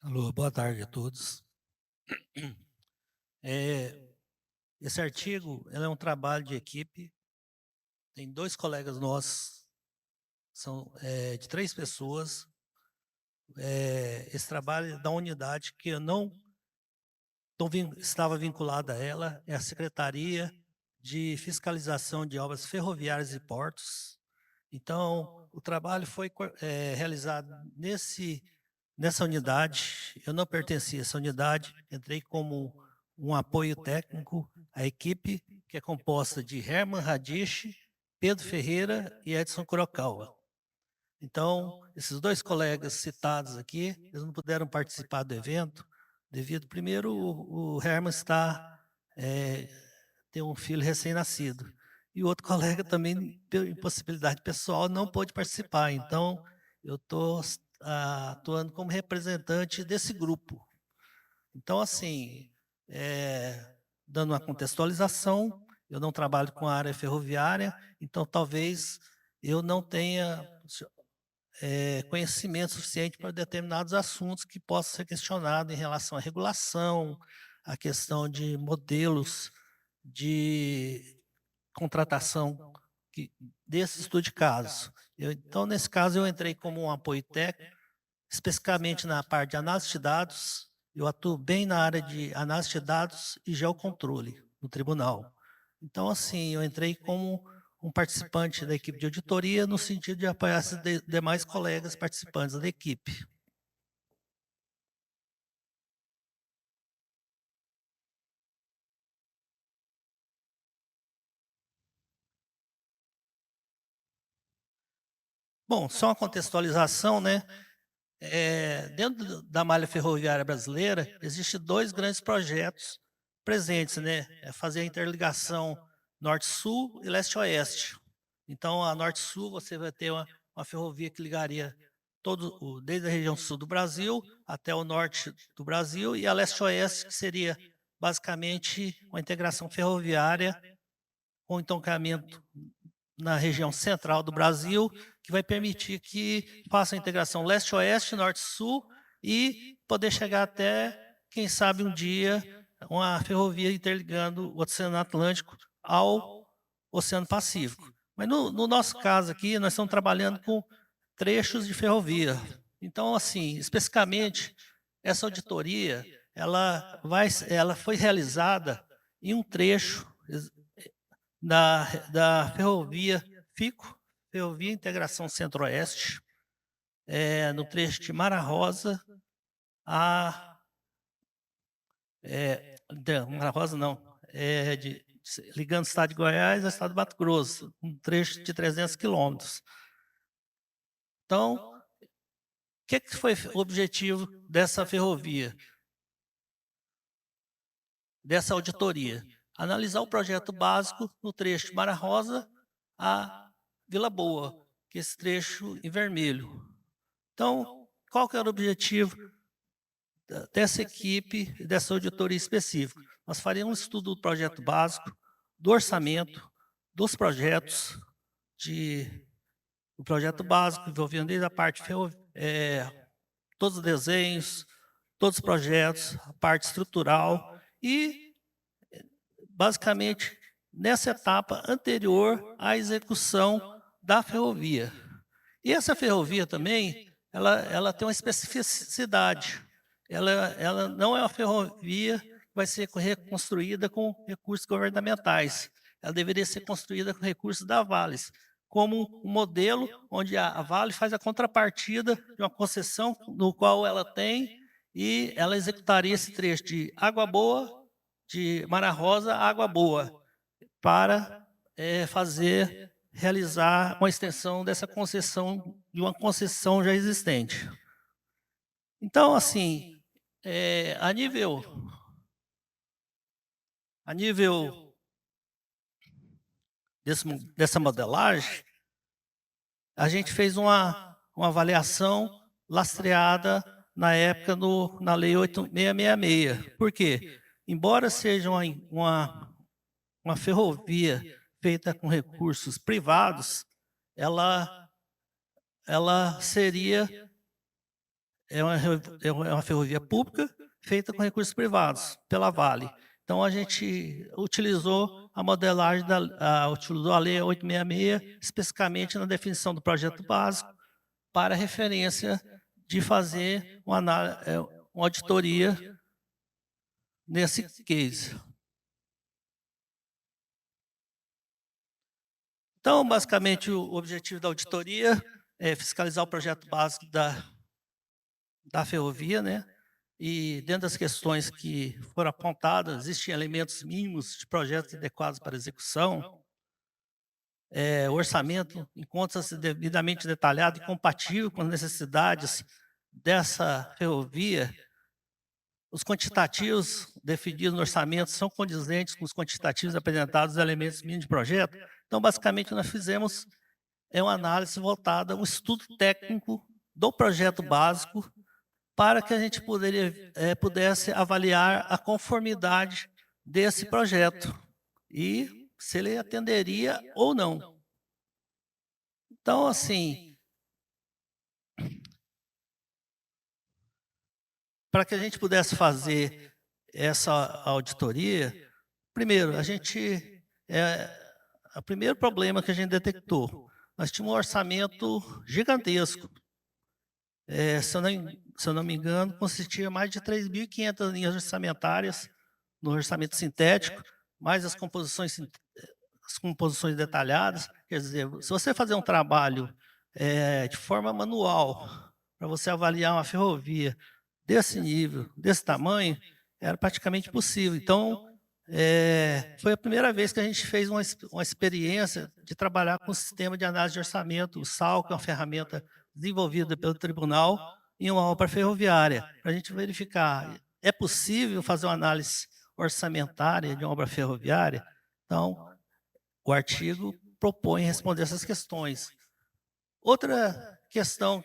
Alô, boa tarde a todos. Eh, Esse artigo, ele é um trabalho de equipe, tem 2 colegas nossos, são, de 3 pessoas. Esse trabalho é da unidade que eu não estava vinculado a ela, é a Secretaria de Fiscalização de Obras Ferroviárias e Portos. Então, o trabalho foi realizado nessa unidade. Eu não pertencia a essa unidade, entrei como um apoio técnico à equipe, que é composta de Herman Radish, Pedro Ferreira e Edson Kurokawa. Então, esses 2 colegas citados aqui, eles não puderam participar do evento, devido, primeiro, o Herman eh, tem um filho recém-nascido, e o outro colega também, por impossibilidade pessoal, não pôde participar. Então, eu estou atuando como representante desse grupo. Então, assim, dando uma contextualização, eu não trabalho com a área ferroviária, então talvez eu não tenha conhecimento suficiente para determinados assuntos que possam ser questionados em relação à regulação, à questão de modelos de contratação desse estudo de caso. Então, nesse caso, eu entrei como um apoio técnico, especificamente na parte de análise de dados. Eu atuo bem na área de análise de dados e geocontrole no tribunal. Então, assim, eu entrei como um participante da equipe de auditoria, no sentido de apoiar esses demais colegas participantes da equipe. Bom, só uma contextualização, né? Dentro da malha ferroviária brasileira, existem 2 grandes projetos presentes, né? É fazer a interligação norte-sul e leste-oeste. Então, a norte-sul, você vai ter uma ferrovia que ligaria desde a região sul do Brasil até o norte do Brasil, e a leste-oeste, que seria basicamente uma integração ferroviária com entroncamento na região central do Brasil, que vai permitir que faça a integração leste-oeste, norte-sul e poder chegar até, quem sabe um dia, uma ferrovia interligando o Oceano Atlântico ao Oceano Pacífico. Mas no nosso caso aqui, nós estamos trabalhando com trechos de ferrovia. Então, assim, especificamente, essa auditoria, ela foi realizada em um trecho da ferrovia FICO, Ferrovia Integração Centro-Oeste, no trecho de Mara Rosa a Mara Rosa não, ligando o estado de Goiás ao estado de Mato Grosso, um trecho de 300 quilômetros. Então, o que foi o objetivo dessa ferrovia, dessa auditoria? Analisar o projeto básico no trecho de Mara Rosa a Vila Boa, que é esse trecho em vermelho. Então, qual que era o objetivo dessa equipe, dessa auditoria específica? Nós faríamos um estudo do projeto básico, do orçamento, dos projetos, o projeto básico, envolvendo desde a parte, todos os desenhos, todos os projetos, a parte estrutural e, basicamente, nessa etapa anterior à execução da ferrovia. E essa ferrovia também, ela tem uma especificidade. Ela não é uma ferrovia que vai ser reconstruída com recursos governamentais. Ela deveria ser construída com recursos da Vales, como um modelo onde a Vale faz a contrapartida de uma concessão no qual ela tem, e ela executaria esse trecho de Água Boa, de Mara Rosa a Água Boa, para realizar uma extensão dessa concessão, de uma concessão já existente. Então, assim, a nível dessa modelagem, a gente fez uma avaliação lastreada na época na Lei 8666. Por quê? Embora seja uma ferrovia feita com recursos privados, ela seria é uma ferrovia pública feita com recursos privados, pela Vale. Então, a gente utilizou a modelagem, utilizou a Lei 866, especificamente na definição do projeto básico, para referência de fazer uma auditoria nesse case. Então, basicamente, o objetivo da auditoria é fiscalizar o projeto básico da ferrovia, né? E dentro das questões que foram apontadas, existem elementos mínimos de projetos adequados para execução, o orçamento encontra-se devidamente detalhado e compatível com as necessidades dessa ferrovia. Os quantitativos definidos no orçamento são condizentes com os quantitativos apresentados nos elementos mínimos de projeto. Então, basicamente, nós fizemos uma análise voltada, um estudo técnico do projeto básico, para que a gente pudesse avaliar a conformidade desse projeto e se ele atenderia ou não. Então, assim, para que a gente pudesse fazer essa auditoria, primeiro, o primeiro problema que a gente detectou, nós tínhamos um orçamento gigantesco. Se eu não me engano, consistia mais de 3.500 linhas orçamentárias no orçamento sintético, mais as composições detalhadas. Quer dizer, se você fazer um trabalho de forma manual, para você avaliar uma ferrovia desse nível, desse tamanho, era praticamente impossível. Então, foi a primeira vez que a gente fez uma experiência de trabalhar com o sistema de análise de orçamento, o SAL, que é uma ferramenta desenvolvida pelo tribunal, em uma obra ferroviária, para a gente verificar, é possível fazer uma análise orçamentária de uma obra ferroviária? Então, o artigo propõe responder essas questões. Outra questão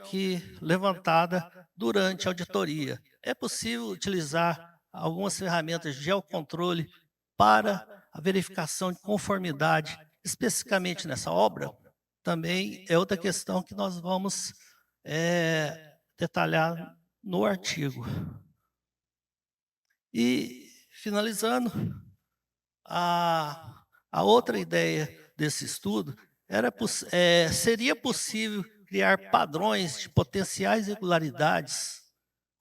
levantada durante a auditoria, é possível utilizar algumas ferramentas de geocontrole para a verificação de conformidade, especificamente nessa obra? Também é outra questão que nós vamos detalhar no artigo. E, finalizando, a outra ideia desse estudo seria possível criar padrões de potenciais irregularidades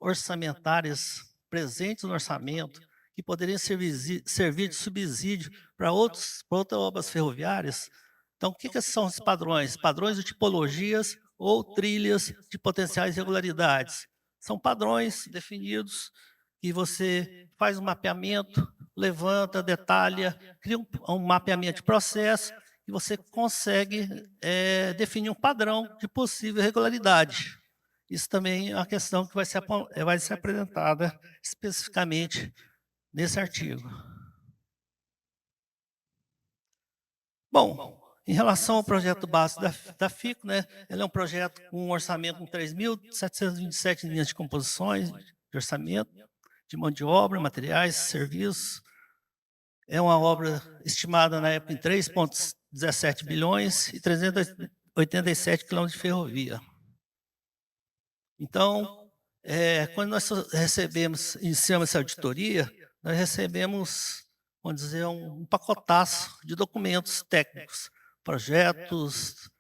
orçamentárias presentes no orçamento que poderiam servir de subsídio para outras obras ferroviárias. Então, o que são esses padrões? Padrões de tipologias ou trilhas de potenciais irregularidades. São padrões definidos que você faz um mapeamento, levanta, detalha, cria um mapeamento de processo e você consegue definir um padrão de possível irregularidade. Isso também é uma questão que vai ser apresentada especificamente nesse artigo. Bom, em relação ao projeto básico da FICO, né, ele é um projeto com um orçamento com 3.727 linhas de composições de orçamento, de mão de obra, materiais, serviços. É uma obra estimada na época em 3,17 bilhões e 387 quilômetros de ferrovia. Então, quando nós iniciamos essa auditoria, nós recebemos, vamos dizer, um pacotaço de documentos técnicos, projetos,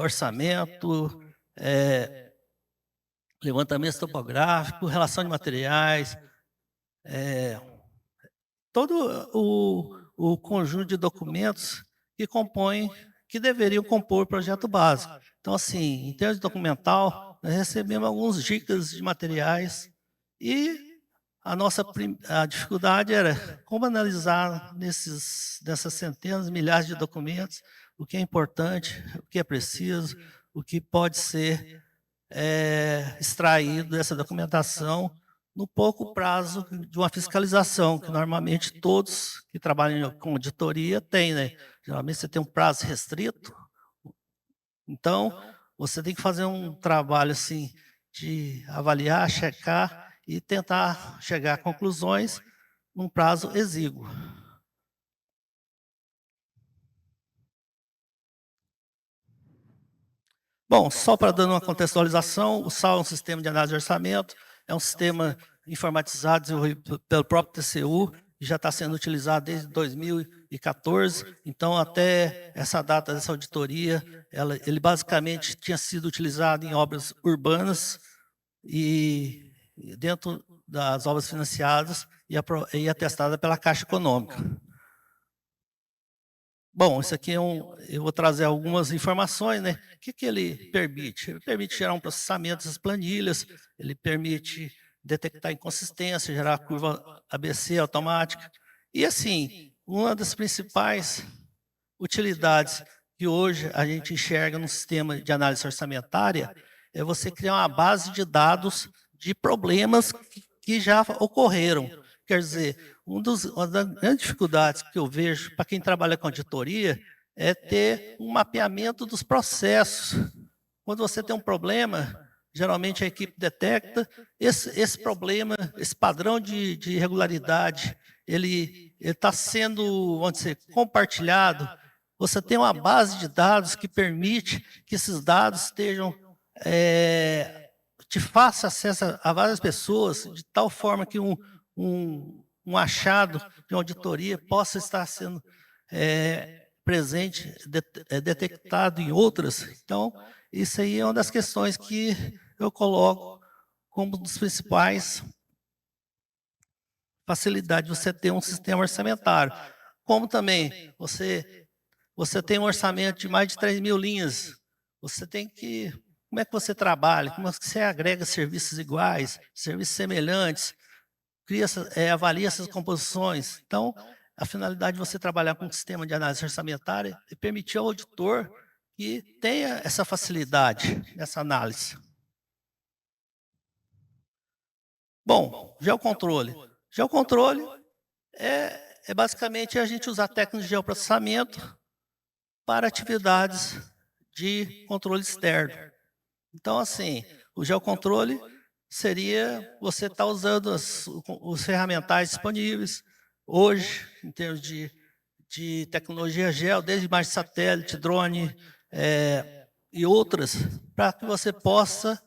orçamento, levantamento topográfico, relação de materiais, todo o conjunto de documentos que deveriam compor o projeto básico. Então, assim, em termos de documental, nós recebemos alguns dicas de materiais e a dificuldade era como analisar nessas centenas, milhares de documentos, o que é importante, o que é preciso, o que pode ser extraído dessa documentação no pouco prazo de uma fiscalização, que normalmente todos que trabalham com auditoria têm, né? Geralmente você tem um prazo restrito, então você tem que fazer um trabalho assim de avaliar, checar e tentar chegar a conclusões num prazo exíguo. Bom, só para dando uma contextualização, o SAL é um sistema de análise de orçamento, é um sistema informatizado desenvolvido pelo próprio TCU, e já está sendo utilizado desde 2014, então até essa data dessa auditoria, ele basicamente tinha sido utilizado em obras urbanas e dentro das obras financiadas e atestada pela Caixa Econômica. Bom, isso aqui eu vou trazer algumas informações, né? O que ele permite? Ele permite gerar um processamento dessas planilhas, ele permite detectar inconsistência, gerar curva ABC automática. E assim, uma das principais utilidades que hoje a gente enxerga no sistema de análise orçamentária é você criar uma base de dados de problemas que já ocorreram. Quer dizer, uma das grandes dificuldades que eu vejo para quem trabalha com auditoria é ter um mapeamento dos processos. Quando você tem um problema, geralmente a equipe detecta esse problema, esse padrão de irregularidade, ele está sendo, vamos dizer, compartilhado. Você tem uma base de dados que permite que esses dados estejam, te faça acesso a várias pessoas, de tal forma que um achado de uma auditoria possa estar sendo presente, detectado em outras. Então, isso aí é uma das questões que eu coloco como dos principais facilidades de você ter um sistema orçamentário. Como também você tem um orçamento de mais de 3.000 linhas, você tem que... Como é que você trabalha? Como é que você agrega serviços iguais, serviços semelhantes, avalia essas composições? Então, a finalidade de você trabalhar com um sistema de análise orçamentária é permitir ao auditor que tenha essa facilidade nessa análise. Bom, geocontrole. Geocontrole é basicamente a gente usar técnicas de geoprocessamento para atividades de controle externo. Então, assim, o geocontrole seria você estar usando os ferramentais disponíveis hoje, em termos de tecnologia geo, desde imagem de satélite, drone e outras, para que você possa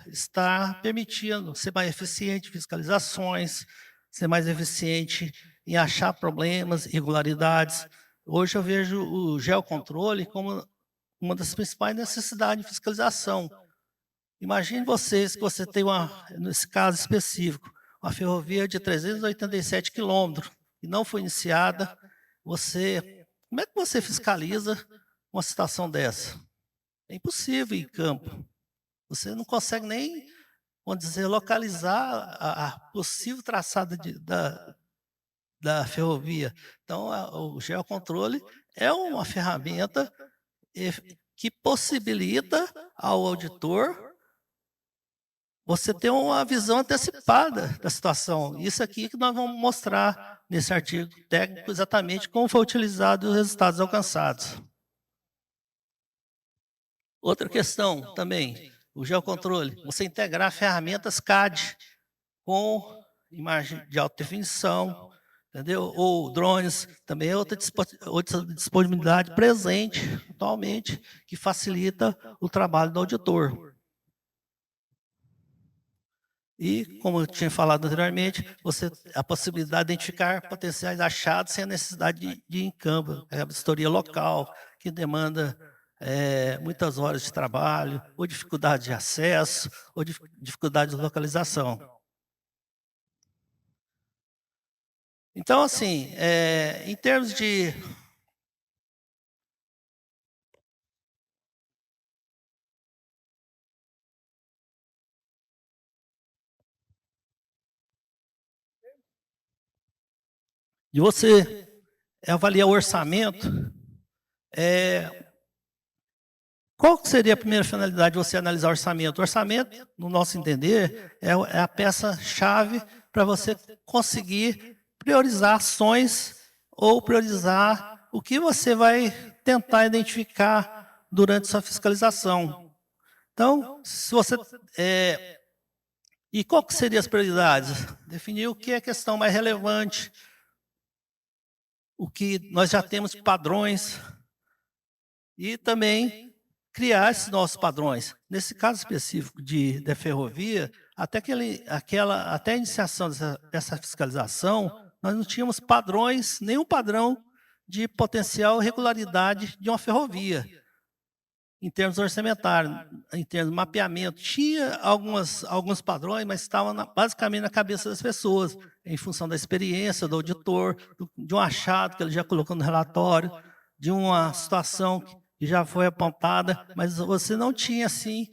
estar permitindo ser mais eficiente em fiscalizações, ser mais eficiente em achar problemas, irregularidades. Hoje eu vejo o geocontrole como uma das principais necessidades de fiscalização. Imagine vocês que você tem nesse caso específico, uma ferrovia de 387 quilômetros, que não foi iniciada, como é que você fiscaliza uma situação dessa? É impossível em campo. Você não consegue nem, vamos dizer, localizar a possível traçada da ferrovia. Então, o geocontrole é uma ferramenta que possibilita ao auditor você ter uma visão antecipada da situação. Isso aqui que nós vamos mostrar nesse artigo técnico exatamente como foi utilizado os resultados alcançados. Outra questão também, o geocontrole, você integrar ferramentas CAD com imagem de alta definição, entendeu? Ou drones, também é outra disponibilidade presente atualmente que facilita o trabalho do auditor. E, como eu tinha falado anteriormente, a possibilidade de identificar potenciais achados sem a necessidade de ir em campo, a vistoria local, que demanda muitas horas de trabalho, ou dificuldade de acesso, ou dificuldade de localização. Então, assim, em termos de... de você avaliar o orçamento, qual seria a primeira finalidade de você analisar o orçamento? O orçamento, no nosso entender, é a peça-chave para você conseguir priorizar ações ou priorizar o que você vai tentar identificar durante sua fiscalização. Então, se você... e qual que seriam as prioridades? Definir o que é a questão mais relevante, o que nós já temos padrões, e também criar esses nossos padrões. Nesse caso específico da ferrovia, até a iniciação dessa fiscalização, nós não tínhamos padrões, nenhum padrão de potencial regularidade de uma ferrovia, em termos orçamentários, em termos de mapeamento. Tinha alguns padrões, mas estavam basicamente na cabeça das pessoas, em função da experiência do auditor, de um achado que ele já colocou no relatório, de uma situação que já foi apontada, mas você não tinha, assim,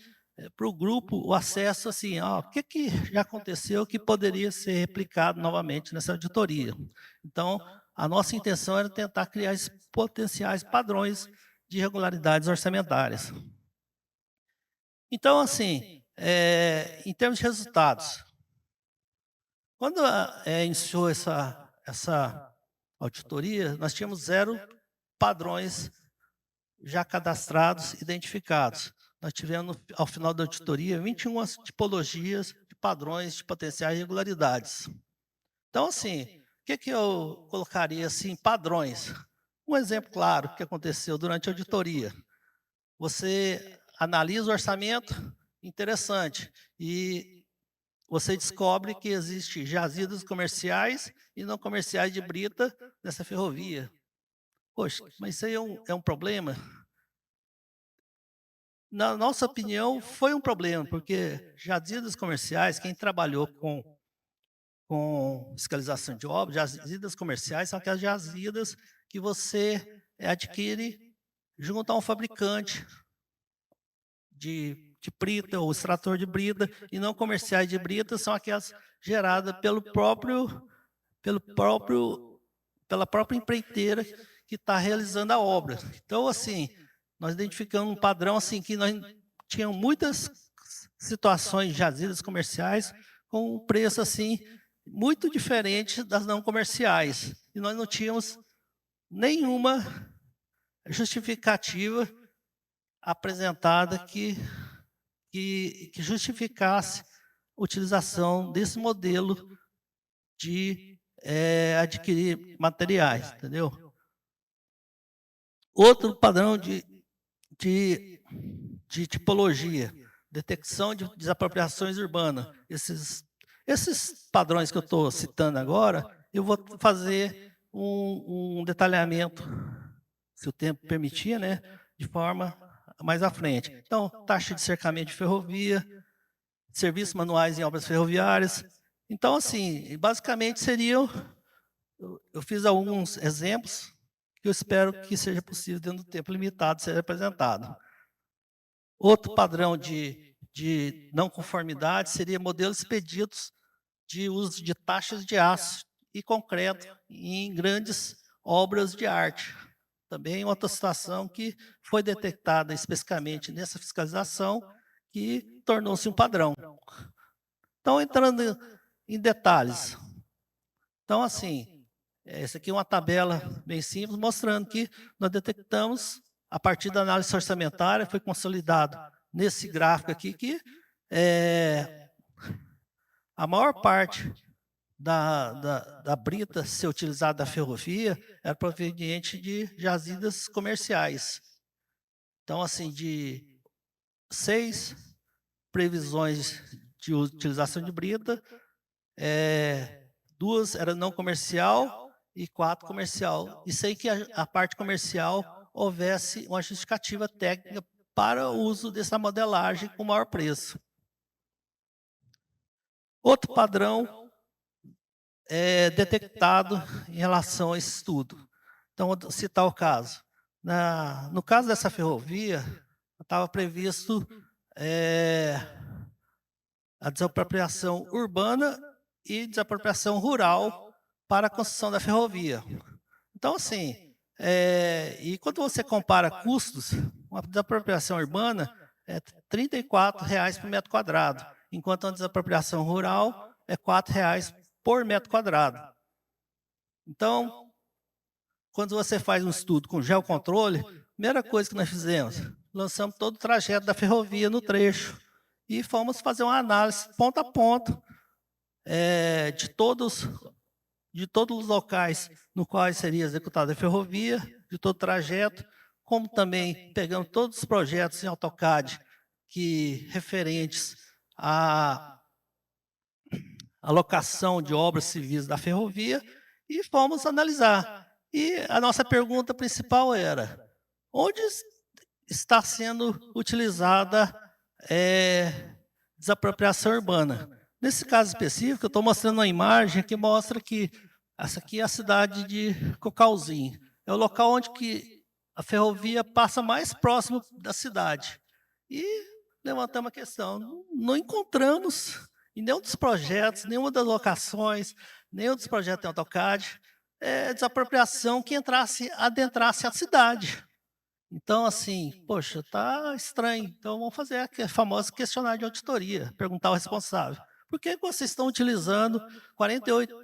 para o grupo, o acesso, assim, o que já aconteceu que poderia ser replicado novamente nessa auditoria. Então, a nossa intenção era tentar criar esses potenciais padrões de irregularidades orçamentárias. Então, assim, em termos de resultados, quando iniciou essa auditoria, nós tínhamos 0 padrões já cadastrados, identificados. Nós tivemos, ao final da auditoria, 21 tipologias de padrões de potenciais irregularidades. Então, assim, o que eu colocaria assim, padrões? Um exemplo claro que aconteceu durante a auditoria. Você analisa o orçamento, interessante, e você descobre que existe jazidas comerciais e não comerciais de brita nessa ferrovia. Poxa, mas isso aí é um problema? Na nossa opinião, foi um problema, porque jazidas comerciais, quem trabalhou com fiscalização de obras, jazidas comerciais são aquelas jazidas que você adquire junto a um fabricante de brita ou extrator de brita, e não comerciais de brita são aquelas geradas pela própria empreiteira que está realizando a obra. Então, assim, nós identificamos um padrão assim que nós tínhamos muitas situações de jazidas comerciais com um preço assim muito diferente das não comerciais. E nós não tínhamos nenhuma justificativa apresentada que justificasse a utilização desse modelo de adquirir materiais, entendeu? Outro padrão de tipologia, detecção de desapropriações urbanas. Esses padrões que eu estou citando agora, eu vou fazer um detalhamento, se o tempo permitir, né, de forma mais à frente. Então, taxa de cercamento de ferrovia, serviços manuais em obras ferroviárias. Então, assim, basicamente seriam, eu fiz alguns exemplos que eu espero que seja possível, dentro do tempo limitado, ser apresentado. Outro padrão de não conformidade seria modelos expedidos de uso de taxas de aço e concreto em grandes obras de arte. Também outra situação que foi detectada especificamente nessa fiscalização, que tornou-se um padrão. Então, entrando em detalhes. Então, assim, essa aqui é uma tabela bem simples, mostrando que nós detectamos, a partir da análise orçamentária, foi consolidado nesse gráfico aqui, que a maior parte da brita ser utilizada da ferrovia era proveniente de jazidas comerciais. Então, assim, de 6 previsões de utilização de brita, 2 eram não comercial e 4 comercial. E sem que a parte comercial houvesse uma justificativa técnica para o uso dessa modelagem com maior preço. Outro padrão detectado em relação a esse estudo. Então, vou citar o caso. No caso dessa ferrovia, estava previsto a desapropriação urbana e desapropriação rural para a construção da ferrovia. Então, assim, e quando você compara custos, uma desapropriação urbana é R$ 34,00 por metro quadrado, enquanto uma desapropriação rural é R$ 4,00 por metro quadrado. Então, quando você faz um estudo com geocontrole, a primeira coisa que nós fizemos, lançamos todo o trajeto da ferrovia no trecho e fomos fazer uma análise ponto a ponto de todos os locais no quais seria executada a ferrovia, de todo o trajeto, como também pegando todos os projetos em AutoCAD que referentes à alocação de obras civis da ferrovia e fomos analisar. E a nossa pergunta principal era: onde está sendo utilizada desapropriação urbana? Nesse caso específico, eu estou mostrando uma imagem que mostra que essa aqui é a cidade de Cocalzinho. É o local onde que a ferrovia passa mais próximo da cidade. E levantamos a questão, não encontramos em nenhum dos projetos, nenhuma das locações, nenhum dos projetos em AutoCAD, desapropriação que adentrasse a cidade. Então, assim, poxa, tá estranho. Então, vamos fazer aquele famoso questionário de auditoria, perguntar ao responsável. Por que vocês estão utilizando 48,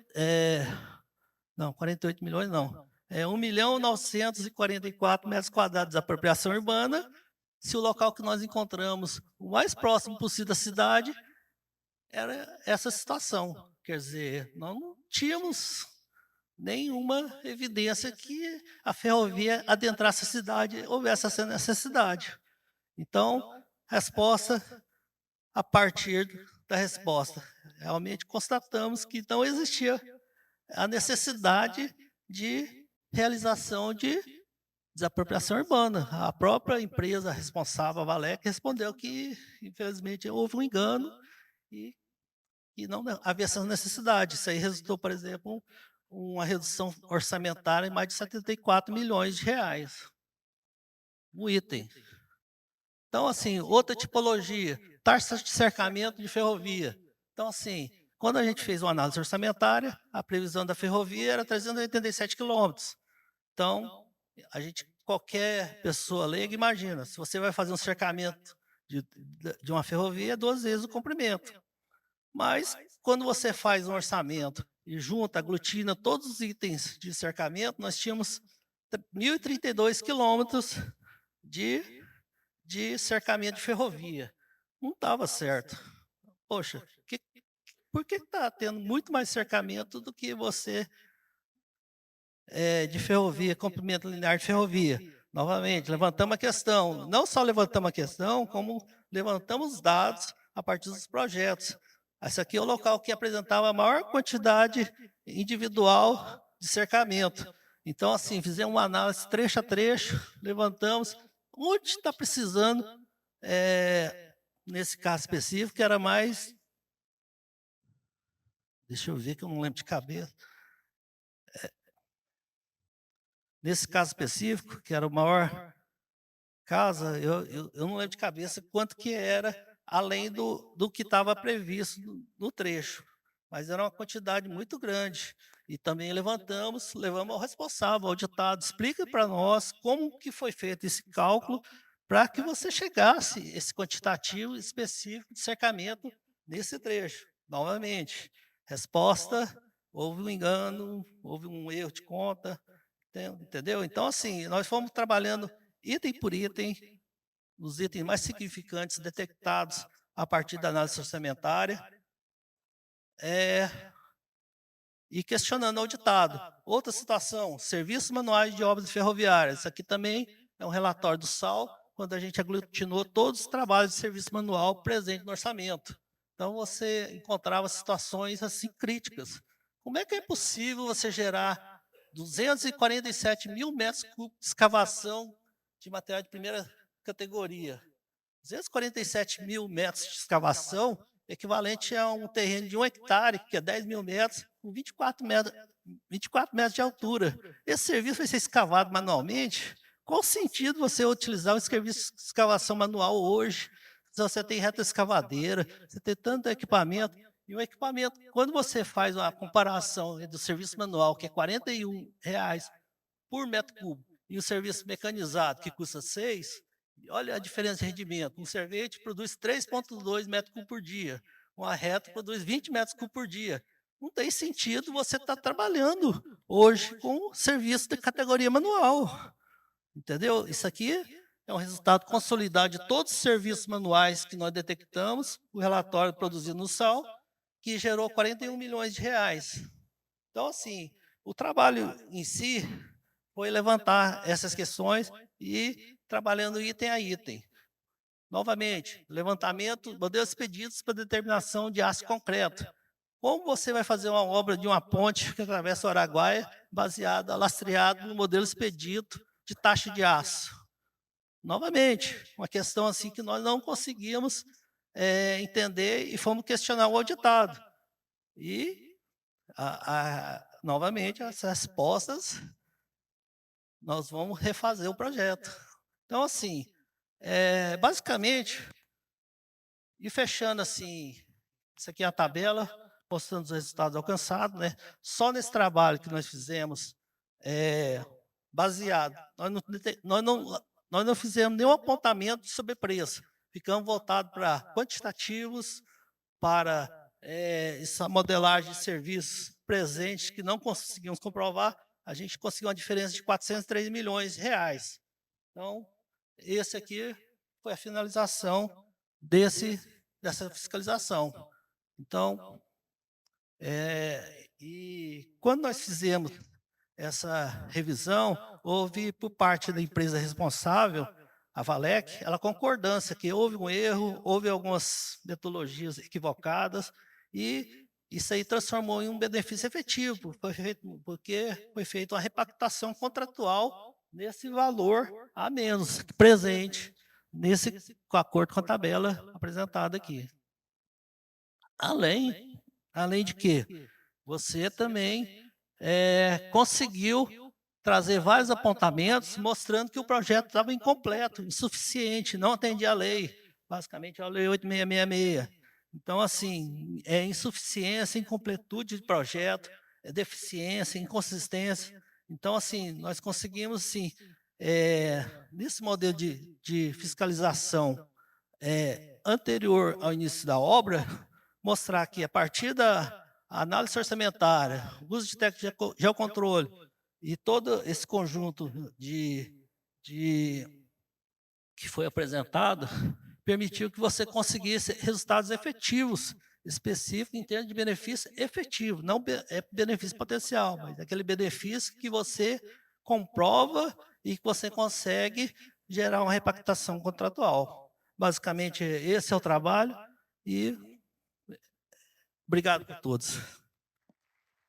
48 milhões não, 1.944 metros quadrados de apropriação urbana, se o local que nós encontramos, o mais próximo possível da cidade, era essa situação. Quer dizer, nós não tínhamos nenhuma evidência que a ferrovia adentrasse a cidade, houvesse essa necessidade. Então, resposta a partir da resposta. Realmente constatamos que não existia a necessidade de realização de desapropriação urbana. A própria empresa responsável, a Valec, respondeu que, infelizmente, houve um engano e não havia essa necessidade. Isso aí resultou, por exemplo, uma redução orçamentária em mais de 74 milhões de reais. Um item. Então, assim, outra tipologia, taxas de cercamento de ferrovia. Então, assim, quando a gente fez uma análise orçamentária, a previsão da ferrovia era 387 quilômetros. Então, qualquer pessoa leiga, imagina, se você vai fazer um cercamento de uma ferrovia, é 2 vezes o comprimento. Mas, quando você faz um orçamento e junta, aglutina todos os itens de cercamento, nós tínhamos 1.032 quilômetros de cercamento de ferrovia. Não estava certo. Poxa, por que está tendo muito mais cercamento do que você de ferrovia, comprimento linear de ferrovia? Novamente, levantamos a questão. Não só levantamos a questão, como levantamos dados a partir dos projetos. Esse aqui é o local que apresentava a maior quantidade individual de cercamento. Então, assim, fizemos uma análise trecho a trecho, levantamos onde está precisando, nesse caso específico, que era mais... Deixa eu ver que eu não lembro de cabeça. Nesse caso específico, que era o maior casa, eu não lembro de cabeça quanto que era, além do que estava previsto no trecho. Mas era uma quantidade muito grande. E também levamos ao responsável, ao auditado, explica para nós como que foi feito esse cálculo para que você chegasse a esse quantitativo específico de cercamento nesse trecho. Novamente, resposta, houve um engano, houve um erro de conta, entendeu? Então, assim, nós fomos trabalhando item por item, os itens mais significantes detectados a partir da análise orçamentária, e questionando o auditado. Outra situação, serviços manuais de obras ferroviárias. Isso aqui também é um relatório do SAL, quando a gente aglutinou todos os trabalhos de serviço manual presentes no orçamento. Então, você encontrava situações assim críticas. Como é que é possível você gerar 247 mil metros cúbicos de escavação de material de primeira categoria? 247 mil metros de escavação, equivalente a um terreno de 1 hectare, que é 10 mil metros, com 24 metros de altura. Esse serviço vai ser escavado manualmente? Qual o sentido você utilizar um serviço de escavação manual hoje, se você tem reta escavadeira, você tem tanto equipamento, e o equipamento, quando você faz uma comparação do serviço manual, que é R$ 41 por metro cúbico, e o serviço mecanizado, que custa 6, olha a diferença de rendimento. Um servente produz 3,2 metros cúbicos por dia, uma reta produz 20 metros cúbicos por dia. Não tem sentido você estar trabalhando hoje com serviço de categoria manual. Entendeu? Isso aqui é um resultado consolidado de todos os serviços manuais que nós detectamos, o relatório produzido no SAL, que gerou 41 milhões de reais. Então, assim, o trabalho em si foi levantar essas questões e trabalhando item a item. Novamente, levantamento, modelos pedidos para determinação de aço concreto. Como você vai fazer uma obra de uma ponte que atravessa o Araguaia, baseada, lastreado no modelo expedito de taxa de aço? Novamente, uma questão assim que nós não conseguimos entender e fomos questionar o auditado. E, novamente, as respostas, nós vamos refazer o projeto. Então, assim, basicamente, e fechando assim, isso aqui é a tabela, mostrando os resultados alcançados, né? Só nesse trabalho que nós fizemos, baseado, nós não fizemos nenhum apontamento sobre preço, ficamos voltados para quantitativos, para essa modelagem de serviços presentes que não conseguimos comprovar, a gente conseguiu uma diferença de 403 milhões de reais. Então, esse aqui foi a finalização dessa fiscalização. Então, e quando nós fizemos essa revisão, houve por parte da empresa responsável, a Valec, ela concordância que houve um erro, houve algumas metodologias equivocadas, e isso aí transformou em um benefício efetivo, porque foi feita uma repactação contratual nesse valor a menos presente nesse acordo com a tabela apresentada aqui. Além de que você também conseguiu trazer vários apontamentos mostrando que o projeto estava incompleto, insuficiente, não atendia à lei, basicamente a lei 8666. Então, assim, é insuficiência, incompletude de projeto, é deficiência, inconsistência. Então, assim, nós conseguimos, sim, nesse modelo de fiscalização anterior ao início da obra, mostrar que a partir da análise orçamentária, uso de técnica de geocontrole e todo esse conjunto que foi apresentado, permitiu que você conseguisse resultados efetivos, específicos em termos de benefício efetivo, não benefício potencial, mas aquele benefício que você comprova e que você consegue gerar uma repactação contratual. Basicamente, esse é o trabalho e obrigado por todos.